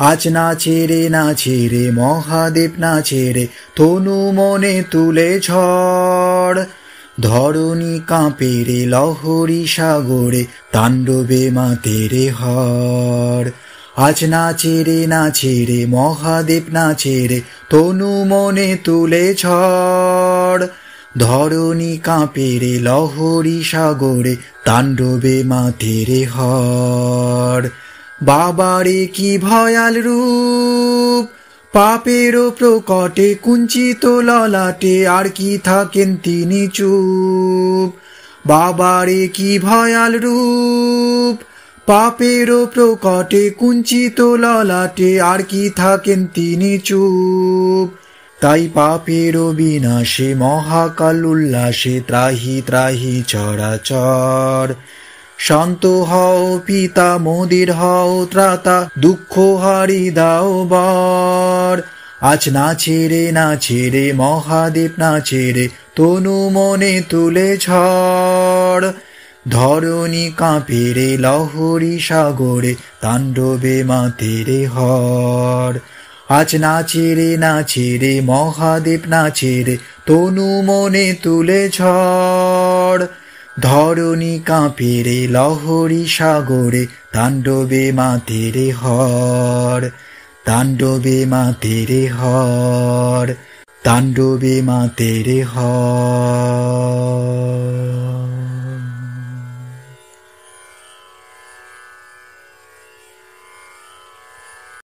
আজ নাচে রে মহাদেব নাচে রে, তনু মনে তুলে ঝড়। ধরণী কাঁপে রে লহরী সাগরে, তাণ্ডবে মাতে রে হর। আজ নাচে রে মহাদেব নাচে রে, তনু মনে তুলে ঝড়। ধরণী কাঁপে রে লহরী সাগরে, তাণ্ডবে মাতে রে হর। বাবারে কি ভয়াল রূপ, পাপেরও প্রকটে কুঞ্চিত ললাটে, আর কি থাকেন তিনি চুপ। বাবারে কি ভয়াল রূপ, পাপেরও প্রকটে কুঞ্চিত ললাটে, আর কি থাকেন তিনি চুপ। তাই পাপেরও বিনাশে মহাকাল উল্লাসে, ত্রাহি ত্রাহি চরাচর। শান্ত হও পিতা মোদের হও ত্রাতা, দুঃখ হারি দাও বর। আজ নাচে রে মহাদেব নাচে রে, তনু মনে তুলে ঝড়। ধরণী কাঁপে রে লহরী সাগরে, তাণ্ডবে মাতে রে হর। আজ নাচে রে মহাদেব নাচে রে, তনু মনে তুলে ঝড়। ধরণী কাঁপে রে লহরী সাগরে, তাণ্ডবে মাতে রে হর। তাণ্ডবে মাতে রে হর, তাণ্ডবে মাতে রে হর।